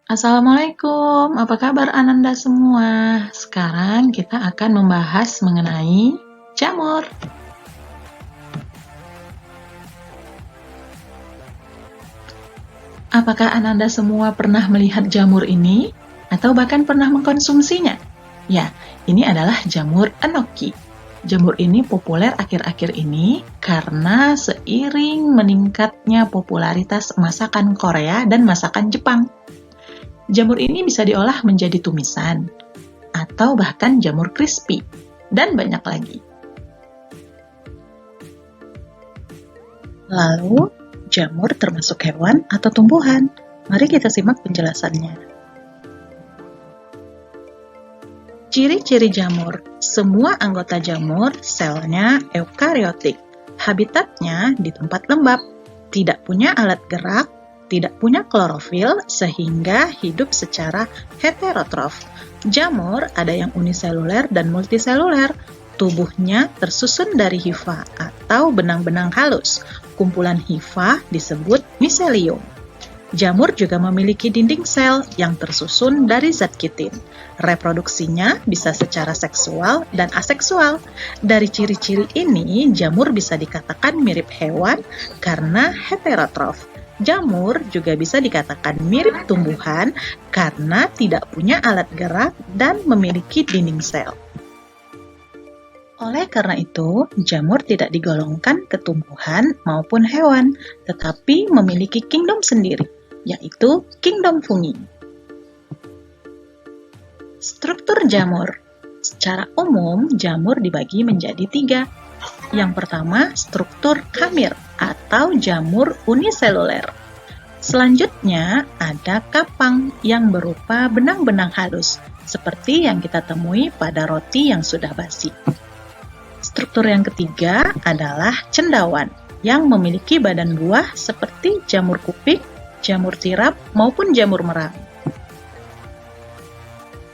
Assalamualaikum, apa kabar Ananda semua? Sekarang kita akan membahas mengenai jamur. Apakah Ananda semua pernah melihat jamur ini? Atau bahkan pernah mengkonsumsinya? Ya, ini adalah jamur enoki. Jamur ini populer akhir-akhir ini karena seiring meningkatnya popularitas masakan Korea dan masakan Jepang. Jamur ini bisa diolah menjadi tumisan, atau bahkan jamur crispy, dan banyak lagi. Lalu, jamur termasuk hewan atau tumbuhan? Mari kita simak penjelasannya. Ciri-ciri jamur. Semua anggota jamur selnya eukariotik. Habitatnya di tempat lembab, tidak punya alat gerak, tidak punya klorofil sehingga hidup secara heterotrof. Jamur ada yang uniseluler dan multiseluler. Tubuhnya tersusun dari hifa atau benang-benang halus. Kumpulan hifa disebut miselium. Jamur juga memiliki dinding sel yang tersusun dari zat kitin. Reproduksinya bisa secara seksual dan aseksual. Dari ciri-ciri ini, jamur bisa dikatakan mirip hewan karena heterotrof. Jamur juga bisa dikatakan mirip tumbuhan karena tidak punya alat gerak dan memiliki dinding sel. Oleh karena itu, jamur tidak digolongkan ke tumbuhan maupun hewan, tetapi memiliki kingdom sendiri, yaitu kingdom fungi. Struktur jamur. Secara umum, jamur dibagi menjadi 3. Yang pertama, struktur kamir atau jamur uniseluler. Selanjutnya, ada kapang yang berupa benang-benang halus, seperti yang kita temui pada roti yang sudah basi. Struktur yang ketiga adalah cendawan, yang memiliki badan buah seperti jamur kuping, jamur tiram, maupun jamur merang.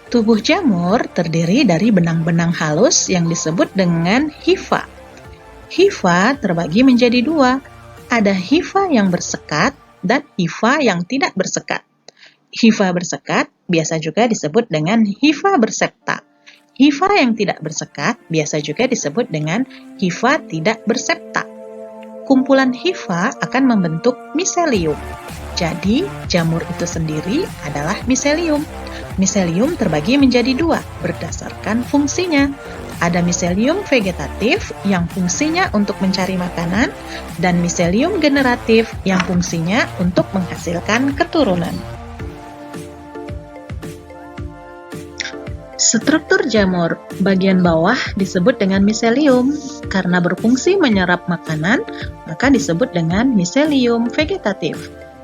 Tubuh jamur terdiri dari benang-benang halus yang disebut dengan hifa. Hifa terbagi menjadi 2. Ada hifa yang bersekat dan hifa yang tidak bersekat. Hifa bersekat biasa juga disebut dengan hifa bersepta. Hifa yang tidak bersekat biasa juga disebut dengan hifa tidak bersepta. Kumpulan hifa akan membentuk miselium. Jadi, jamur itu sendiri adalah miselium. Miselium terbagi menjadi 2 berdasarkan fungsinya. Ada miselium vegetatif yang fungsinya untuk mencari makanan dan miselium generatif yang fungsinya untuk menghasilkan keturunan. Struktur jamur, bagian bawah disebut dengan miselium. Karena berfungsi menyerap makanan, maka disebut dengan miselium vegetatif.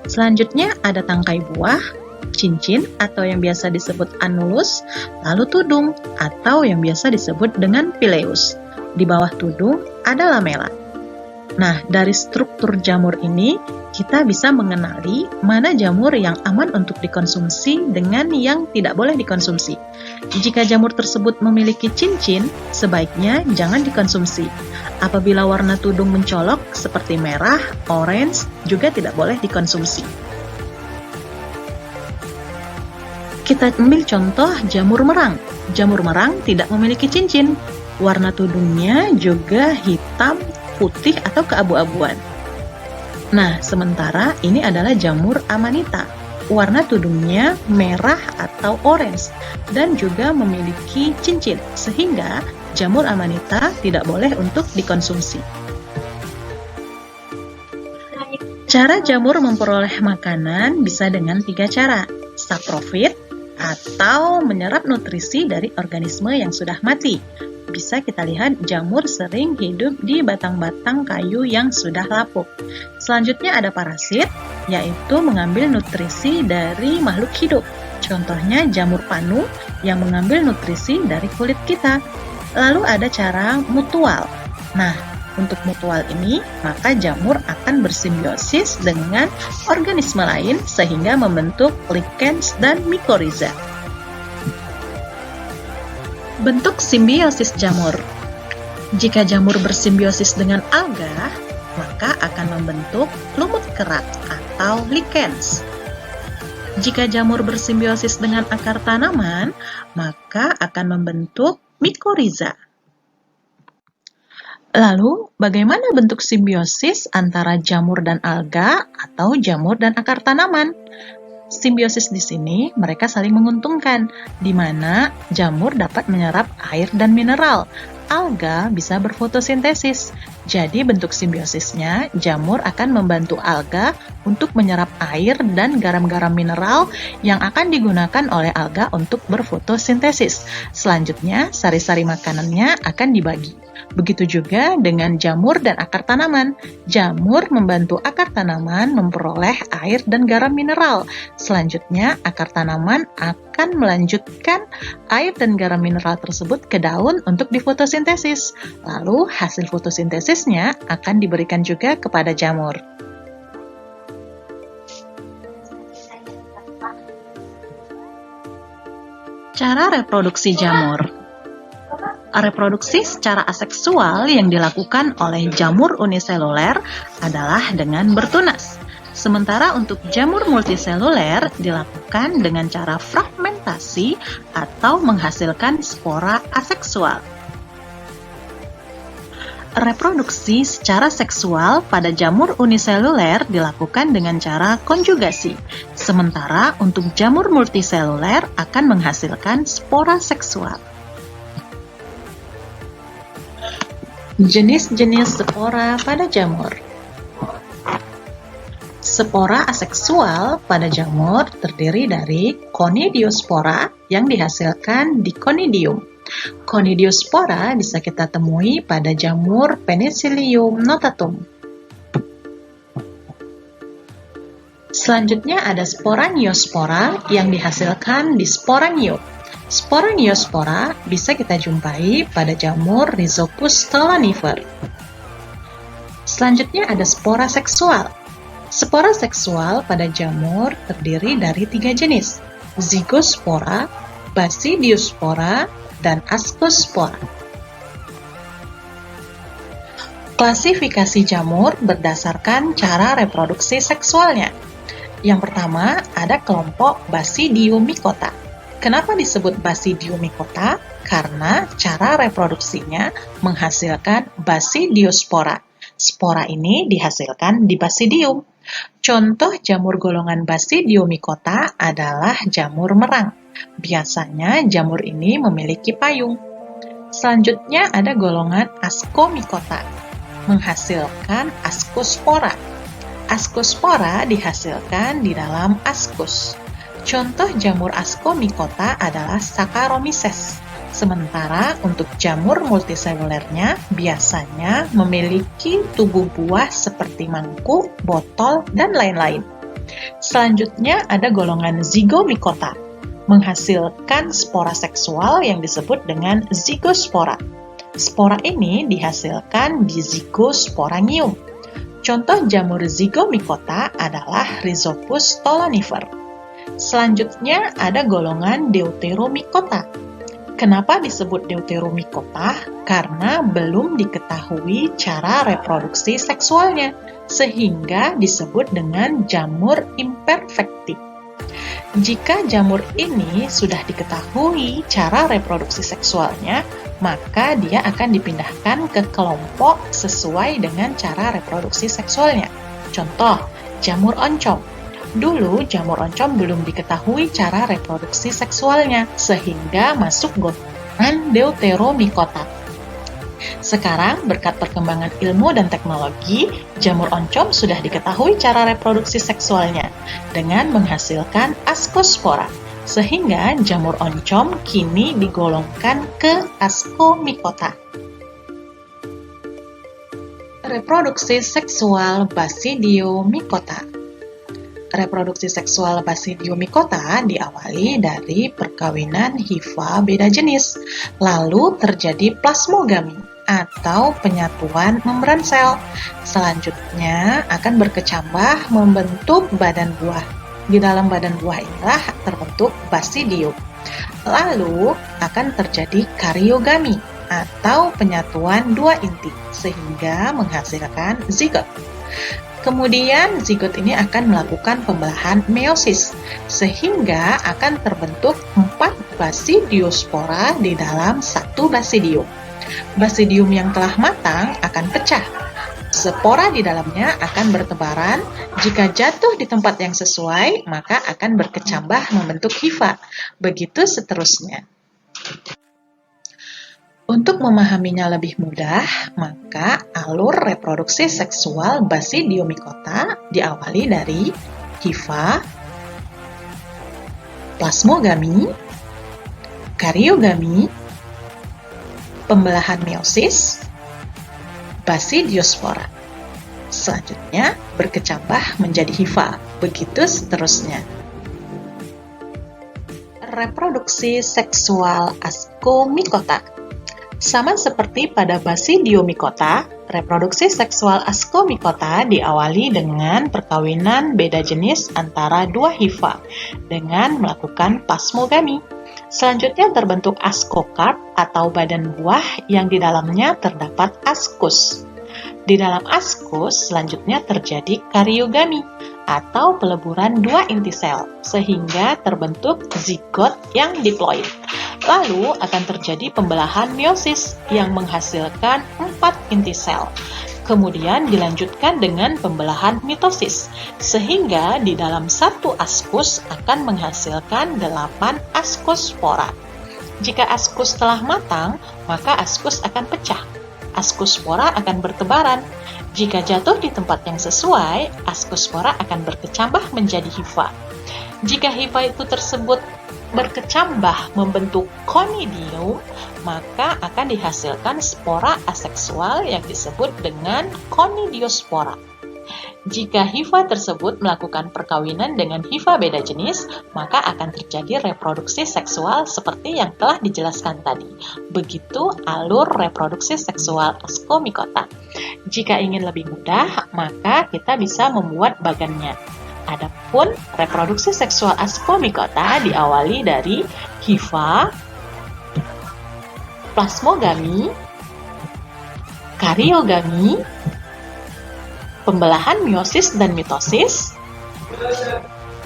Selanjutnya ada tangkai buah, cincin atau yang biasa disebut anulus, lalu tudung atau yang biasa disebut dengan pileus. Di bawah tudung ada lamela. Nah, dari struktur jamur ini, kita bisa mengenali mana jamur yang aman untuk dikonsumsi dengan yang tidak boleh dikonsumsi. Jika jamur tersebut memiliki cincin, sebaiknya jangan dikonsumsi. Apabila warna tudung mencolok seperti merah, orange, juga tidak boleh dikonsumsi. Kita ambil contoh jamur merang. Jamur merang tidak memiliki cincin. Warna tudungnya juga hitam, putih, atau keabu-abuan. Nah, sementara ini adalah jamur amanita. Warna tudungnya merah atau orange dan juga memiliki cincin, sehingga jamur amanita tidak boleh untuk dikonsumsi. Cara jamur memperoleh makanan bisa dengan 3 cara. Saprofit atau menyerap nutrisi dari organisme yang sudah mati. Bisa kita lihat jamur sering hidup di batang-batang kayu yang sudah lapuk. Selanjutnya ada parasit, yaitu mengambil nutrisi dari makhluk hidup. Contohnya jamur panu yang mengambil nutrisi dari kulit kita. Lalu ada cara mutual. Nah, untuk mutual ini, maka jamur akan bersimbiosis dengan organisme lain sehingga membentuk lichens dan mycorrhiza. Bentuk simbiosis jamur. Jika jamur bersimbiosis dengan alga, maka akan membentuk lumut kerak atau lichens. Jika jamur bersimbiosis dengan akar tanaman, maka akan membentuk mikoriza. Lalu, bagaimana bentuk simbiosis antara jamur dan alga atau jamur dan akar tanaman? Simbiosis di sini mereka saling menguntungkan, di mana jamur dapat menyerap air dan mineral. Alga bisa berfotosintesis. Jadi bentuk simbiosisnya, jamur akan membantu alga untuk menyerap air dan garam-garam mineral yang akan digunakan oleh alga untuk berfotosintesis. Selanjutnya, sari-sari makanannya akan dibagi. Begitu juga dengan jamur dan akar tanaman. Jamur membantu akar tanaman memperoleh air dan garam mineral. Selanjutnya, akar tanaman akan melanjutkan air dan garam mineral tersebut ke daun untuk difotosintesis. Lalu, hasil fotosintesisnya akan diberikan juga kepada jamur. Cara reproduksi jamur. Reproduksi secara aseksual yang dilakukan oleh jamur uniseluler adalah dengan bertunas. Sementara untuk jamur multiseluler dilakukan dengan cara fragmentasi atau menghasilkan spora aseksual. Reproduksi secara seksual pada jamur uniseluler dilakukan dengan cara konjugasi. Sementara untuk jamur multiseluler akan menghasilkan spora seksual. Jenis-jenis spora pada jamur. Spora aseksual pada jamur terdiri dari conidiospora yang dihasilkan di conidium. Conidiospora bisa kita temui pada jamur Penicillium notatum. Selanjutnya ada sporaniospora yang dihasilkan di sporangium. Sporaniospora bisa kita jumpai pada jamur Rhizopus stolonifer. Selanjutnya ada spora seksual. Spora seksual pada jamur terdiri dari 3 jenis, Zygospora, Basidiospora, dan Ascospora. Klasifikasi jamur berdasarkan cara reproduksi seksualnya. Yang pertama, ada kelompok Basidiomycota. Kenapa disebut Basidiomycota? Karena cara reproduksinya menghasilkan Basidiospora. Spora ini dihasilkan di basidium. Contoh jamur golongan Basidiomycota adalah jamur merang. Biasanya jamur ini memiliki payung. Selanjutnya ada golongan Ascomycota, menghasilkan Ascospora. Ascospora dihasilkan di dalam ascus. Contoh jamur Ascomycota adalah Saccharomyces. Sementara untuk jamur multiselulernya biasanya memiliki tubuh buah seperti mangkuk, botol, dan lain-lain. Selanjutnya ada golongan Zygomycota, menghasilkan spora seksual yang disebut dengan Zygospora. Spora ini dihasilkan di Zygosporangium. Contoh jamur Zygomycota adalah Rhizopus stolonifer. Selanjutnya ada golongan Deuteromycota. Kenapa disebut Deuteromycota? Karena belum diketahui cara reproduksi seksualnya, sehingga disebut dengan jamur imperfecti. Jika jamur ini sudah diketahui cara reproduksi seksualnya, maka dia akan dipindahkan ke kelompok sesuai dengan cara reproduksi seksualnya. Contoh, jamur oncom. Dulu, jamur oncom belum diketahui cara reproduksi seksualnya, sehingga masuk golongan Deuteromycota. Sekarang, berkat perkembangan ilmu dan teknologi, jamur oncom sudah diketahui cara reproduksi seksualnya dengan menghasilkan Ascospora, sehingga jamur oncom kini digolongkan ke Ascomycota. Reproduksi seksual Basidiomycota. Reproduksi seksual Basidiomycota diawali dari perkawinan hifa beda jenis, lalu terjadi plasmogami atau penyatuan membran sel. Selanjutnya akan berkecambah membentuk badan buah. Di dalam badan buah inilah terbentuk basidium. Lalu akan terjadi kariogami atau penyatuan dua inti sehingga menghasilkan zigot. Kemudian zigot ini akan melakukan pembelahan meiosis, sehingga akan terbentuk 4 basidiospora di dalam satu basidium. Basidium yang telah matang akan pecah. Spora di dalamnya akan bertebaran. Jika jatuh di tempat yang sesuai, maka akan berkecambah membentuk hifa. Begitu seterusnya. Untuk memahaminya lebih mudah, maka alur reproduksi seksual Basidiomycota diawali dari hifa, plasmogami, karyogami, pembelahan meiosis, basidiospora. Selanjutnya berkecambah menjadi hifa, begitu seterusnya. Reproduksi seksual Ascomycota. Sama seperti pada Basidiomycota, reproduksi seksual Ascomycota diawali dengan perkawinan beda jenis antara dua hifa dengan melakukan plasmogami. Selanjutnya terbentuk ascocarp atau badan buah yang di dalamnya terdapat ascus. Di dalam ascus selanjutnya terjadi karyogami atau peleburan dua inti sel sehingga terbentuk zigot yang diploid. Lalu akan terjadi pembelahan meiosis yang menghasilkan 4 inti sel. Kemudian dilanjutkan dengan pembelahan mitosis, sehingga di dalam satu ascus akan menghasilkan 8 ascospora. Jika ascus telah matang, maka ascus akan pecah. Ascospora akan bertebaran. Jika jatuh di tempat yang sesuai, ascospora akan berkecambah menjadi hifa. Jika hifa itu tersebut berkecambah membentuk conidium, maka akan dihasilkan spora aseksual yang disebut dengan conidiospora. Jika hifa tersebut melakukan perkawinan dengan hifa beda jenis, maka akan terjadi reproduksi seksual seperti yang telah dijelaskan tadi. Begitu alur reproduksi seksual Ascomycota. Jika ingin lebih mudah, maka kita bisa membuat bagannya. Adapun reproduksi seksual Ascomycota diawali dari hifa, plasmogami, karyogami, pembelahan meiosis dan mitosis,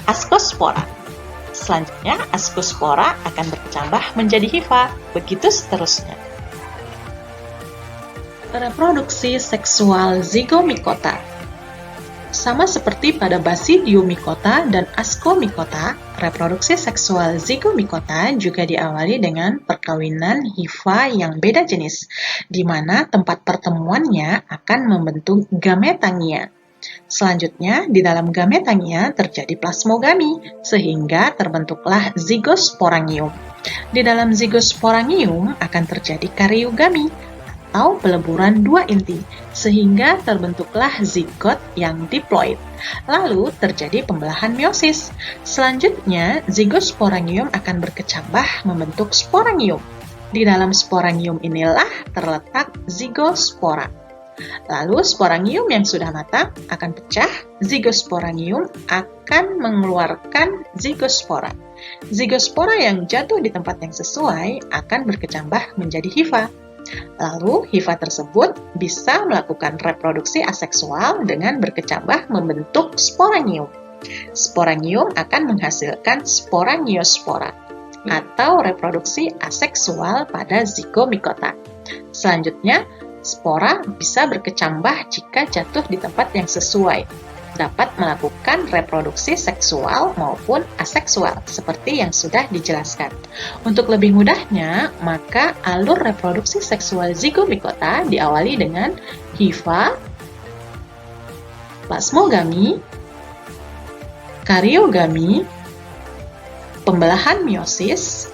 ascospora. Selanjutnya, ascospora akan berkecambah menjadi hifa, begitu seterusnya. Reproduksi seksual Zygomycota. Sama seperti pada Basidiomycota dan Ascomycota, reproduksi seksual Zygomycota juga diawali dengan perkawinan hifa yang beda jenis, di mana tempat pertemuannya akan membentuk gametangia. Selanjutnya, di dalam gametangia terjadi plasmogami, sehingga terbentuklah zygosporangium. Di dalam zygosporangium akan terjadi karyogami, atau peleburan dua inti, sehingga terbentuklah zigot yang diploid. Lalu terjadi pembelahan meiosis. Selanjutnya, zygosporangium akan berkecambah membentuk sporangium. Di dalam sporangium inilah terletak zygospora. Lalu sporangium yang sudah matang akan pecah, zygosporangium akan mengeluarkan zygospora. Zygospora yang jatuh di tempat yang sesuai akan berkecambah menjadi hifa. Lalu, hifa tersebut bisa melakukan reproduksi aseksual dengan berkecambah membentuk sporangium. Sporangium akan menghasilkan sporangiospora atau reproduksi aseksual pada Zygomycota. Selanjutnya, spora bisa berkecambah jika jatuh di tempat yang sesuai. Dapat melakukan reproduksi seksual maupun aseksual, seperti yang sudah dijelaskan. Untuk lebih mudahnya, maka alur reproduksi seksual Zygomycota diawali dengan hifa, plasmogami, karyogami, pembelahan meiosis,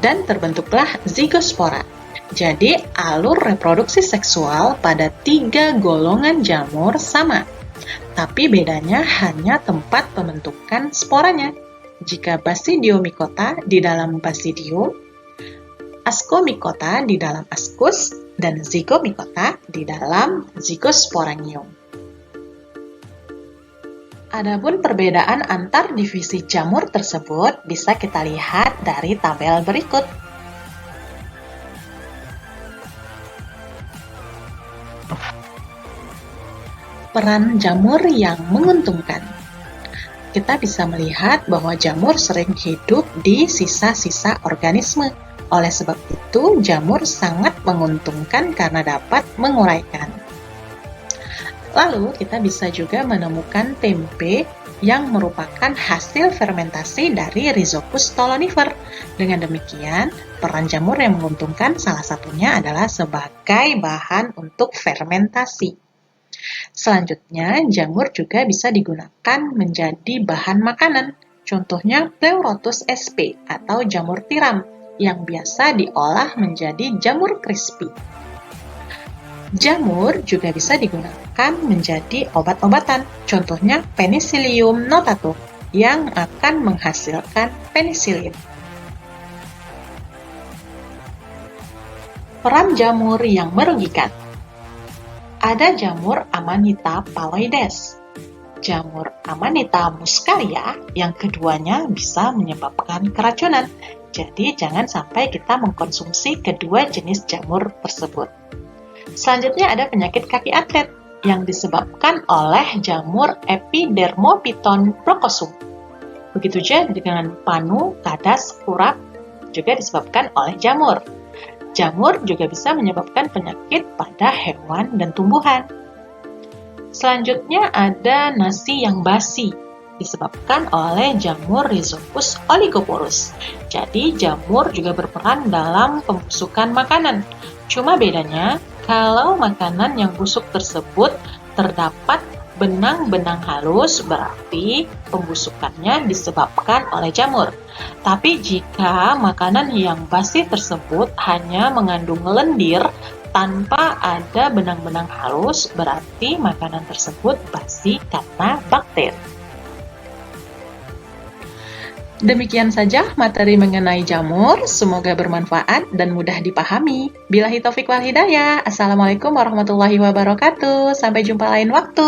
dan terbentuklah zygospora. Jadi, alur reproduksi seksual pada 3 golongan jamur sama, tapi bedanya hanya tempat pembentukan sporanya. Jika Basidiomycota di dalam basidium, Ascomycota di dalam ascus, dan Zygomycota di dalam zygosporangium. Adapun perbedaan antar divisi jamur tersebut bisa kita lihat dari tabel berikut. Peran jamur yang menguntungkan. Kita bisa melihat bahwa jamur sering hidup di sisa-sisa organisme. Oleh sebab itu, jamur sangat menguntungkan karena dapat menguraikan. Lalu, kita bisa juga menemukan tempe yang merupakan hasil fermentasi dari Rhizopus stolonifer. Dengan demikian, peran jamur yang menguntungkan salah satunya adalah sebagai bahan untuk fermentasi. Selanjutnya, jamur juga bisa digunakan menjadi bahan makanan. Contohnya Pleurotus sp atau jamur tiram yang biasa diolah menjadi jamur crispy. Jamur juga bisa digunakan menjadi obat-obatan. Contohnya Penicillium notatum yang akan menghasilkan penisilin. Peran jamur yang merugikan. Ada jamur Amanita phalloides, jamur Amanita muscaria yang keduanya bisa menyebabkan keracunan. Jadi jangan sampai kita mengkonsumsi kedua jenis jamur tersebut. Selanjutnya ada penyakit kaki atlet yang disebabkan oleh jamur Epidermophyton procosum. Begitu juga dengan panu, kadas, kurap juga disebabkan oleh jamur. Jamur juga bisa menyebabkan penyakit pada hewan dan tumbuhan. Selanjutnya ada nasi yang basi, disebabkan oleh jamur Rhizopus oligoporus. Jadi jamur juga berperan dalam pembusukan makanan. Cuma bedanya, kalau makanan yang busuk tersebut terdapat benang-benang halus, berarti pembusukannya disebabkan oleh jamur. Tapi jika makanan yang basi tersebut hanya mengandung lendir tanpa ada benang-benang halus, berarti makanan tersebut basi karena bakteri. Demikian saja materi mengenai jamur, semoga bermanfaat dan mudah dipahami. Billahi taufik wal hidayah. Assalamualaikum warahmatullahi wabarakatuh. Sampai jumpa lain waktu.